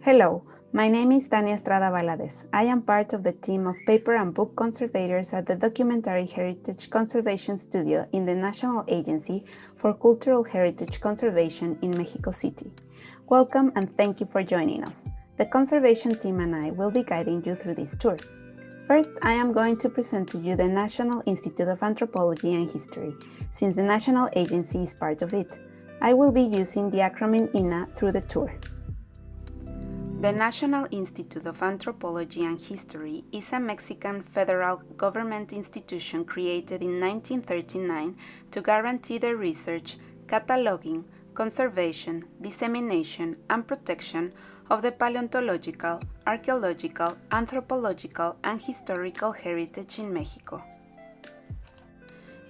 Hello, my name is Tania Estrada Valadez. I am part of the team of paper and book conservators at the Documentary Heritage Conservation Studio in the National Agency for Cultural Heritage Conservation in Mexico City. Welcome and thank you for joining us. The conservation team and I will be guiding you through this tour. First, I am going to present to you the National Institute of Anthropology and History, since the National Agency is part of it. I will be using the acronym INAH through the tour. The National Institute of Anthropology and History is a Mexican federal government institution created in 1939 to guarantee the research, cataloging, conservation, dissemination, and protection of the paleontological, archaeological, anthropological, and historical heritage in Mexico.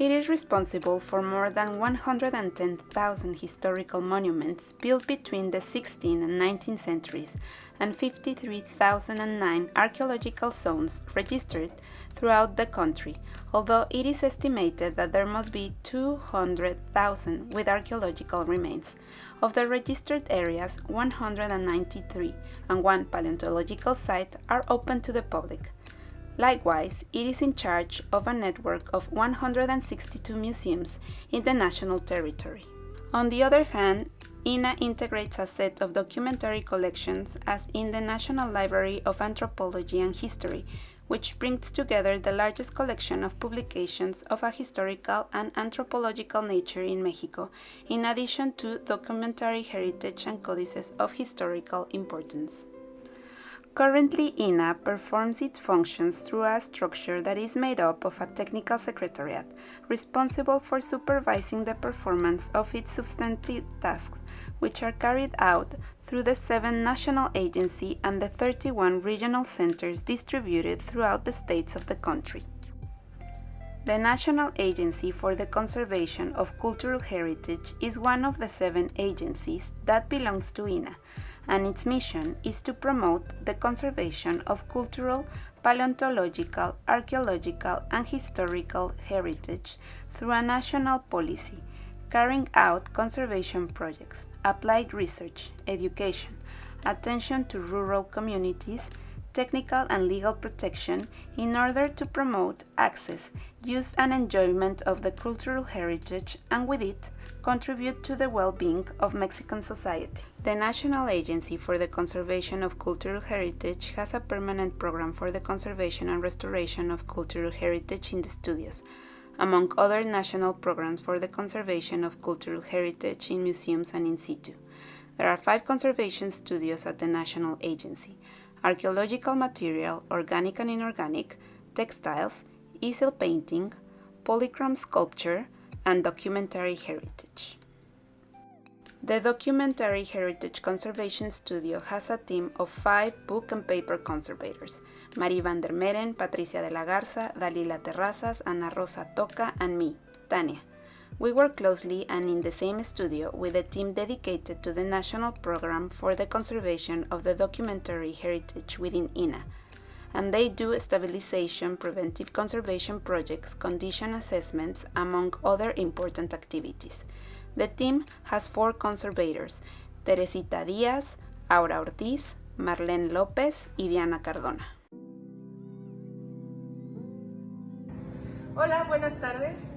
It is responsible for more than 110,000 historical monuments built between the 16th and 19th centuries and 53,009 archaeological zones registered throughout the country, although it is estimated that there must be 200,000 with archaeological remains. Of the registered areas, 193 and one paleontological site are open to the public. Likewise, it is in charge of a network of 162 museums in the national territory. On the other hand, INAH integrates a set of documentary collections as in the National Library of Anthropology and History, which brings together the largest collection of publications of a historical and anthropological nature in Mexico, in addition to documentary heritage and codices of historical importance. Currently, INAH performs its functions through a structure that is made up of a technical secretariat, responsible for supervising the performance of its substantive tasks, which are carried out through the 7 national agencies and the 31 regional centers distributed throughout the states of the country. The National Agency for the Conservation of Cultural Heritage is one of the 7 agencies that belongs to INAH, and its mission is to promote the conservation of cultural, paleontological, archaeological, and historical heritage through a national policy, carrying out conservation projects, applied research, education, attention to rural communities, technical and legal protection in order to promote access, use and enjoyment of the cultural heritage and with it contribute to the well-being of Mexican society. The National Agency for the Conservation of Cultural Heritage has a permanent program for the conservation and restoration of cultural heritage in the studios, among other national programs for the conservation of cultural heritage in museums and in situ. There are 5 conservation studios at the National Agency: archaeological material, organic and inorganic, textiles, easel painting, polychrome sculpture, and documentary heritage. The Documentary Heritage Conservation Studio has a team of 5 book and paper conservators: Marie van der Meren, Patricia de la Garza, Dalila Terrazas, Ana Rosa Toca, and me, Tania. We work closely and in the same studio with a team dedicated to the National Program for the Conservation of the Documentary Heritage within INAH, and they do stabilization, preventive conservation projects, condition assessments, among other important activities. The team has 4 conservators: Teresita Díaz, Aura Ortiz, Marlene López y Diana Cardona. Hola, buenas tardes.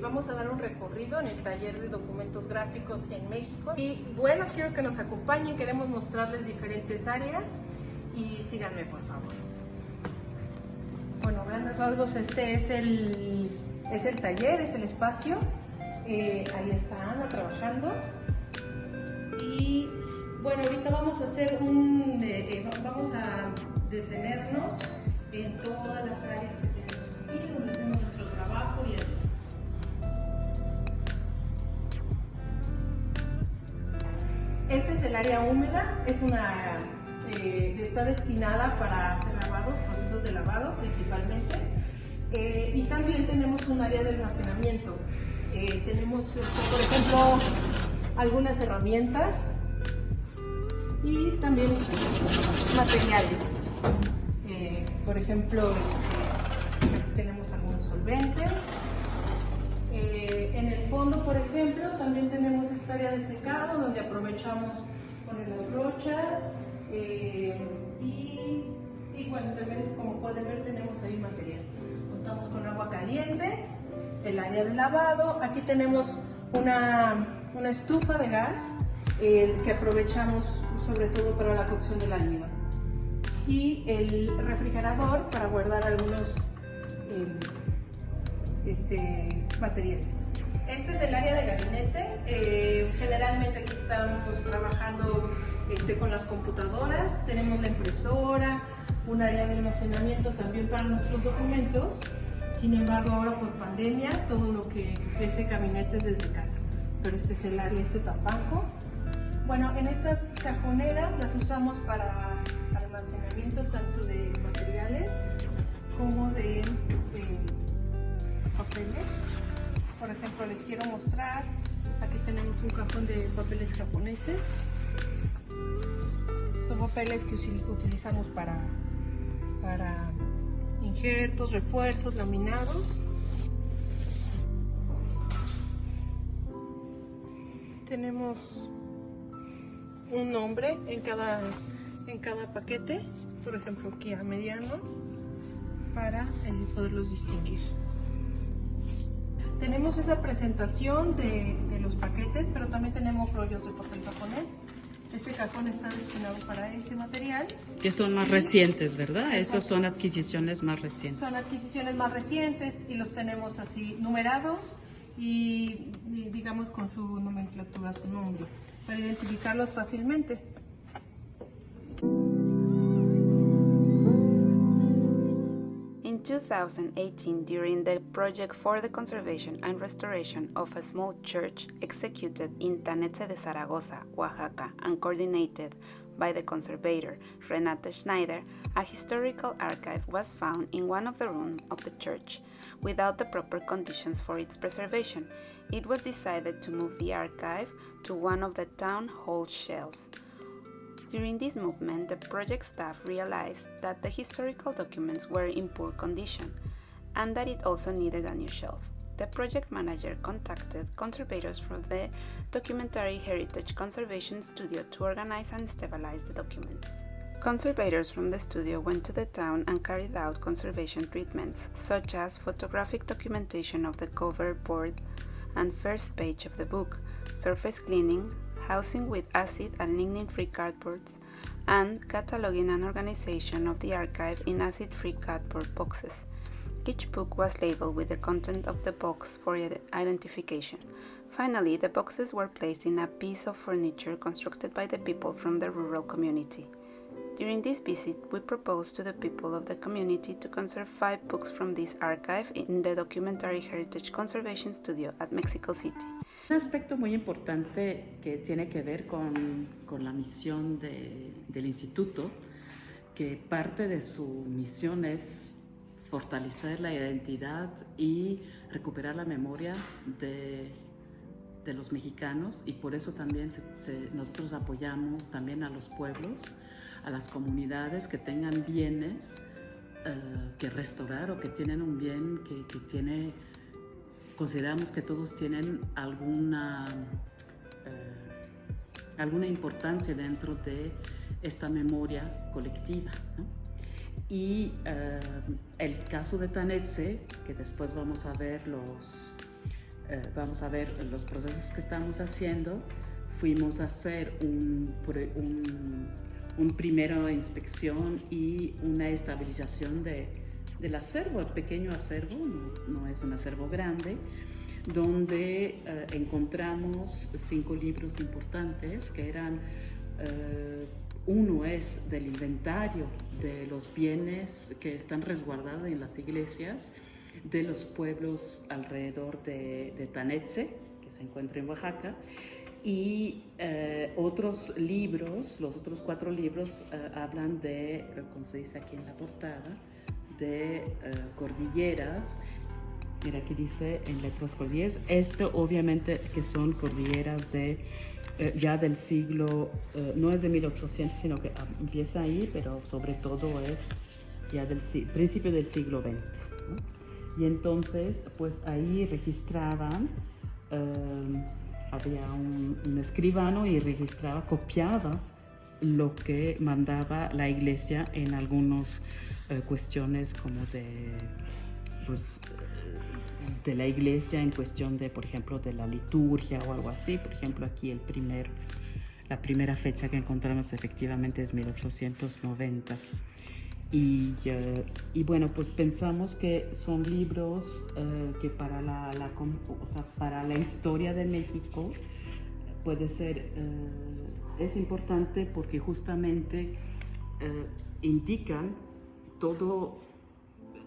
Vamos a dar un recorrido en el taller de documentos gráficos en México. Y bueno, quiero que nos acompañen, queremos mostrarles diferentes áreas y síganme por favor. Bueno, grandes rasgos, este es el taller, es el espacio. Ahí está Ana trabajando. Y bueno, ahorita vamos a hacer vamos a detenernos en todas las áreas que tenemos aquí, donde hacemos nuestro trabajo y así. Este es el área húmeda, está destinada para hacer lavados, procesos de lavado principalmente, y también tenemos un área de almacenamiento. Tenemos, por ejemplo, algunas herramientas y también materiales. Por ejemplo, aquí tenemos algunos solventes. En el fondo, por ejemplo, también tenemos esta área de secado donde aprovechamos poner las brochas, Y bueno, también como pueden ver tenemos ahí material. Contamos con agua caliente, el área de lavado. Aquí tenemos una estufa de gas que aprovechamos sobre todo para la cocción del almidón. Y el refrigerador para guardar algunos materiales. Este es el área de gabinete. Generalmente aquí estamos trabajando con las computadoras. Tenemos la impresora, un área de almacenamiento también para nuestros documentos. Sin embargo, ahora por pandemia, todo lo que ese gabinete es desde casa. Pero este es el área, tapanco. Bueno, en estas cajoneras las usamos para almacenamiento tanto de materiales como de papeles. Por ejemplo, les quiero mostrar, aquí tenemos un cajón de papeles japoneses. Son papeles que utilizamos para injertos, refuerzos, laminados. Tenemos un nombre en cada paquete, por ejemplo aquí a mediano, para poderlos distinguir. Tenemos esa presentación de los paquetes, pero también tenemos rollos de papel japonés. Este cajón está destinado para ese material. Que son más recientes, ¿verdad? Estas son adquisiciones más recientes. Son adquisiciones más recientes y los tenemos así numerados y digamos con su nomenclatura, su nombre, para identificarlos fácilmente. In 2018, during the project for the conservation and restoration of a small church executed in Tanetse de Zaragoza, Oaxaca, and coordinated by the conservator Renate Schneider, a historical archive was found in one of the rooms of the church. Without the proper conditions for its preservation, it was decided to move the archive to one of the town hall shelves. During this movement, the project staff realized that the historical documents were in poor condition and that it also needed a new shelf. The project manager contacted conservators from the Documentary Heritage Conservation Studio to organize and stabilize the documents. Conservators from the studio went to the town and carried out conservation treatments, such as photographic documentation of the cover board and first page of the book, surface cleaning, housing with acid and lignin-free cardboards, and cataloging and organization of the archive in acid-free cardboard boxes. Each book was labeled with the content of the box for identification. Finally, the boxes were placed in a piece of furniture constructed by the people from the rural community. During this visit, we proposed to the people of the community to conserve 5 books from this archive in the Documentary Heritage Conservation Studio at Mexico City. Un aspecto muy importante que tiene que ver con la misión del instituto, que parte de su misión es fortalecer la identidad y recuperar la memoria de los mexicanos, y por eso también nosotros apoyamos también a los pueblos, a las comunidades que tengan bienes que restaurar o que tienen un bien que tiene. Consideramos que todos tienen alguna importancia dentro de esta memoria colectiva, ¿no? Y el caso de Tanetse, que después vamos a ver los procesos que estamos haciendo, fuimos a hacer un primera inspección y una estabilización del acervo, el pequeño acervo, no es un acervo grande, donde encontramos 5 libros importantes que eran, uno es del inventario de los bienes que están resguardados en las iglesias de los pueblos alrededor de Tanetse, que se encuentra en Oaxaca, y otros libros, los otros 4 libros hablan de, como se dice aquí en la portada, de cordilleras. Mira, aquí dice en letras cordilleras. Esto obviamente que son cordilleras ya del siglo, no es de 1800, sino que empieza ahí, pero sobre todo es ya del principio del siglo XX, ¿no? Y entonces, pues ahí registraban, había un escribano y registraba, copiaba lo que mandaba la iglesia en algunas cuestiones como pues, de la iglesia en cuestión de, por ejemplo, de la liturgia o algo así. Por ejemplo, aquí la primera fecha que encontramos efectivamente es 1890. Y bueno, pues pensamos que son libros que para para la historia de México puede ser, es importante porque justamente indican todo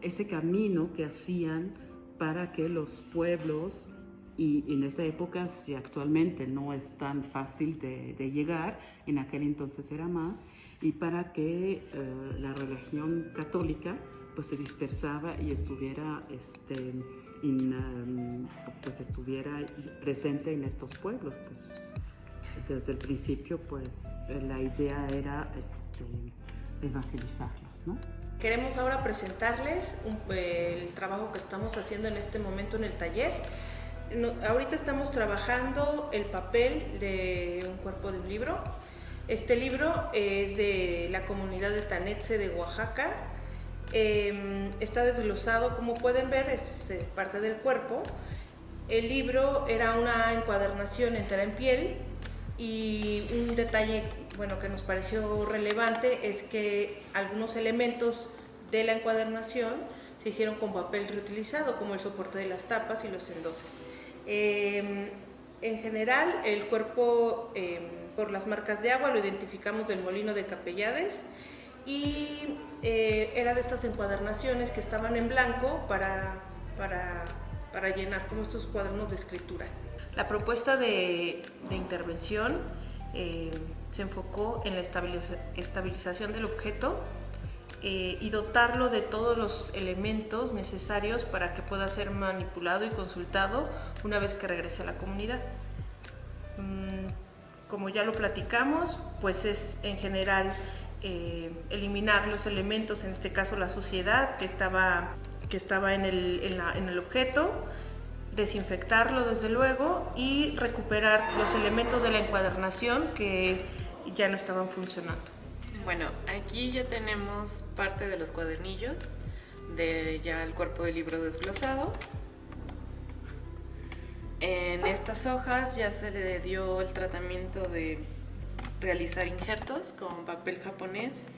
ese camino que hacían para que los pueblos, y en esta época, si actualmente no es tan fácil de llegar, en aquel entonces era más, y para que la religión católica pues se dispersaba y estuviera, pues estuviera presente en estos pueblos. Pues, desde el principio pues la idea era evangelizarlos, ¿no? Queremos ahora presentarles el trabajo que estamos haciendo en este momento en el taller. Ahorita estamos trabajando el papel de un cuerpo de un libro. Este libro es de la comunidad de Tanetze de Oaxaca. Está desglosado, como pueden ver, es parte del cuerpo. El libro era una encuadernación entera en piel, y un detalle que nos pareció relevante es que algunos elementos de la encuadernación se hicieron con papel reutilizado, como el soporte de las tapas y los endoses. En general, el cuerpo, por las marcas de agua, lo identificamos del molino de Capellades, y era de estas encuadernaciones que estaban en blanco para llenar como estos cuadernos de escritura. La propuesta de intervención se enfocó en la estabilización del objeto y dotarlo de todos los elementos necesarios para que pueda ser manipulado y consultado una vez que regrese a la comunidad. Como ya lo platicamos, pues es en general eliminar los elementos, en este caso la suciedad que estaba en el objeto, desinfectarlo desde luego y recuperar los elementos de la encuadernación que ya no estaban funcionando. Bueno, aquí ya tenemos parte de los cuadernillos de ya el cuerpo del libro desglosado. En estas hojas ya se le dio el tratamiento de realizar injertos con papel japonés,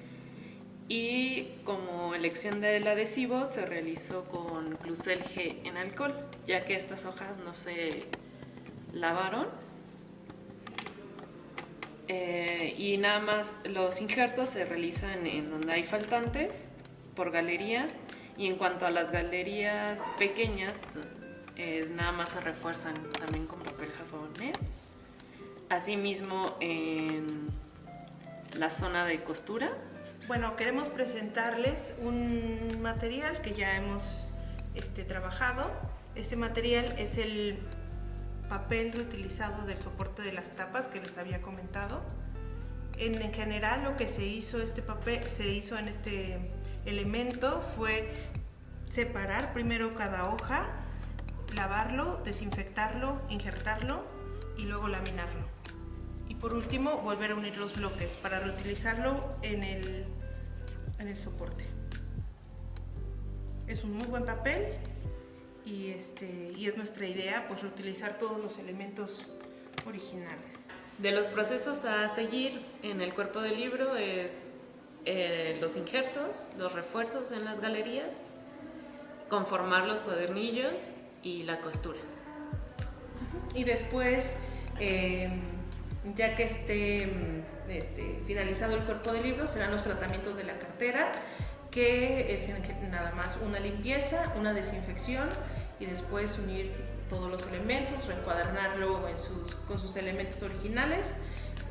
y como elección del adhesivo se realizó con Clucel G en alcohol, ya que estas hojas no se lavaron. Y nada más los injertos se realizan en donde hay faltantes por galerías, y en cuanto a las galerías pequeñas nada más se refuerzan también con papel japonés. Asimismo, en la zona de costura. Bueno, queremos presentarles un material que ya hemos trabajado. Este material es el papel reutilizado del soporte de las tapas que les había comentado. En general, lo que se hizo en este elemento fue separar primero cada hoja, lavarlo, desinfectarlo, injertarlo y luego laminarlo. Y por último, volver a unir los bloques para reutilizarlo en el soporte. Es un muy buen papel y es nuestra idea, pues, reutilizar todos los elementos originales. De los procesos a seguir en el cuerpo del libro es los injertos, los refuerzos en las galerías, conformar los cuadernillos y la costura. Y después, ya que esté finalizado el cuerpo del libro, serán los tratamientos de la cartera, que es nada más una limpieza, una desinfección, y después unir todos los elementos, reencuadernarlo con sus elementos originales.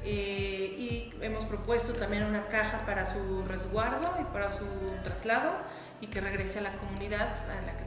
Y hemos propuesto también una caja para su resguardo y para su traslado, y que regrese a la comunidad a la que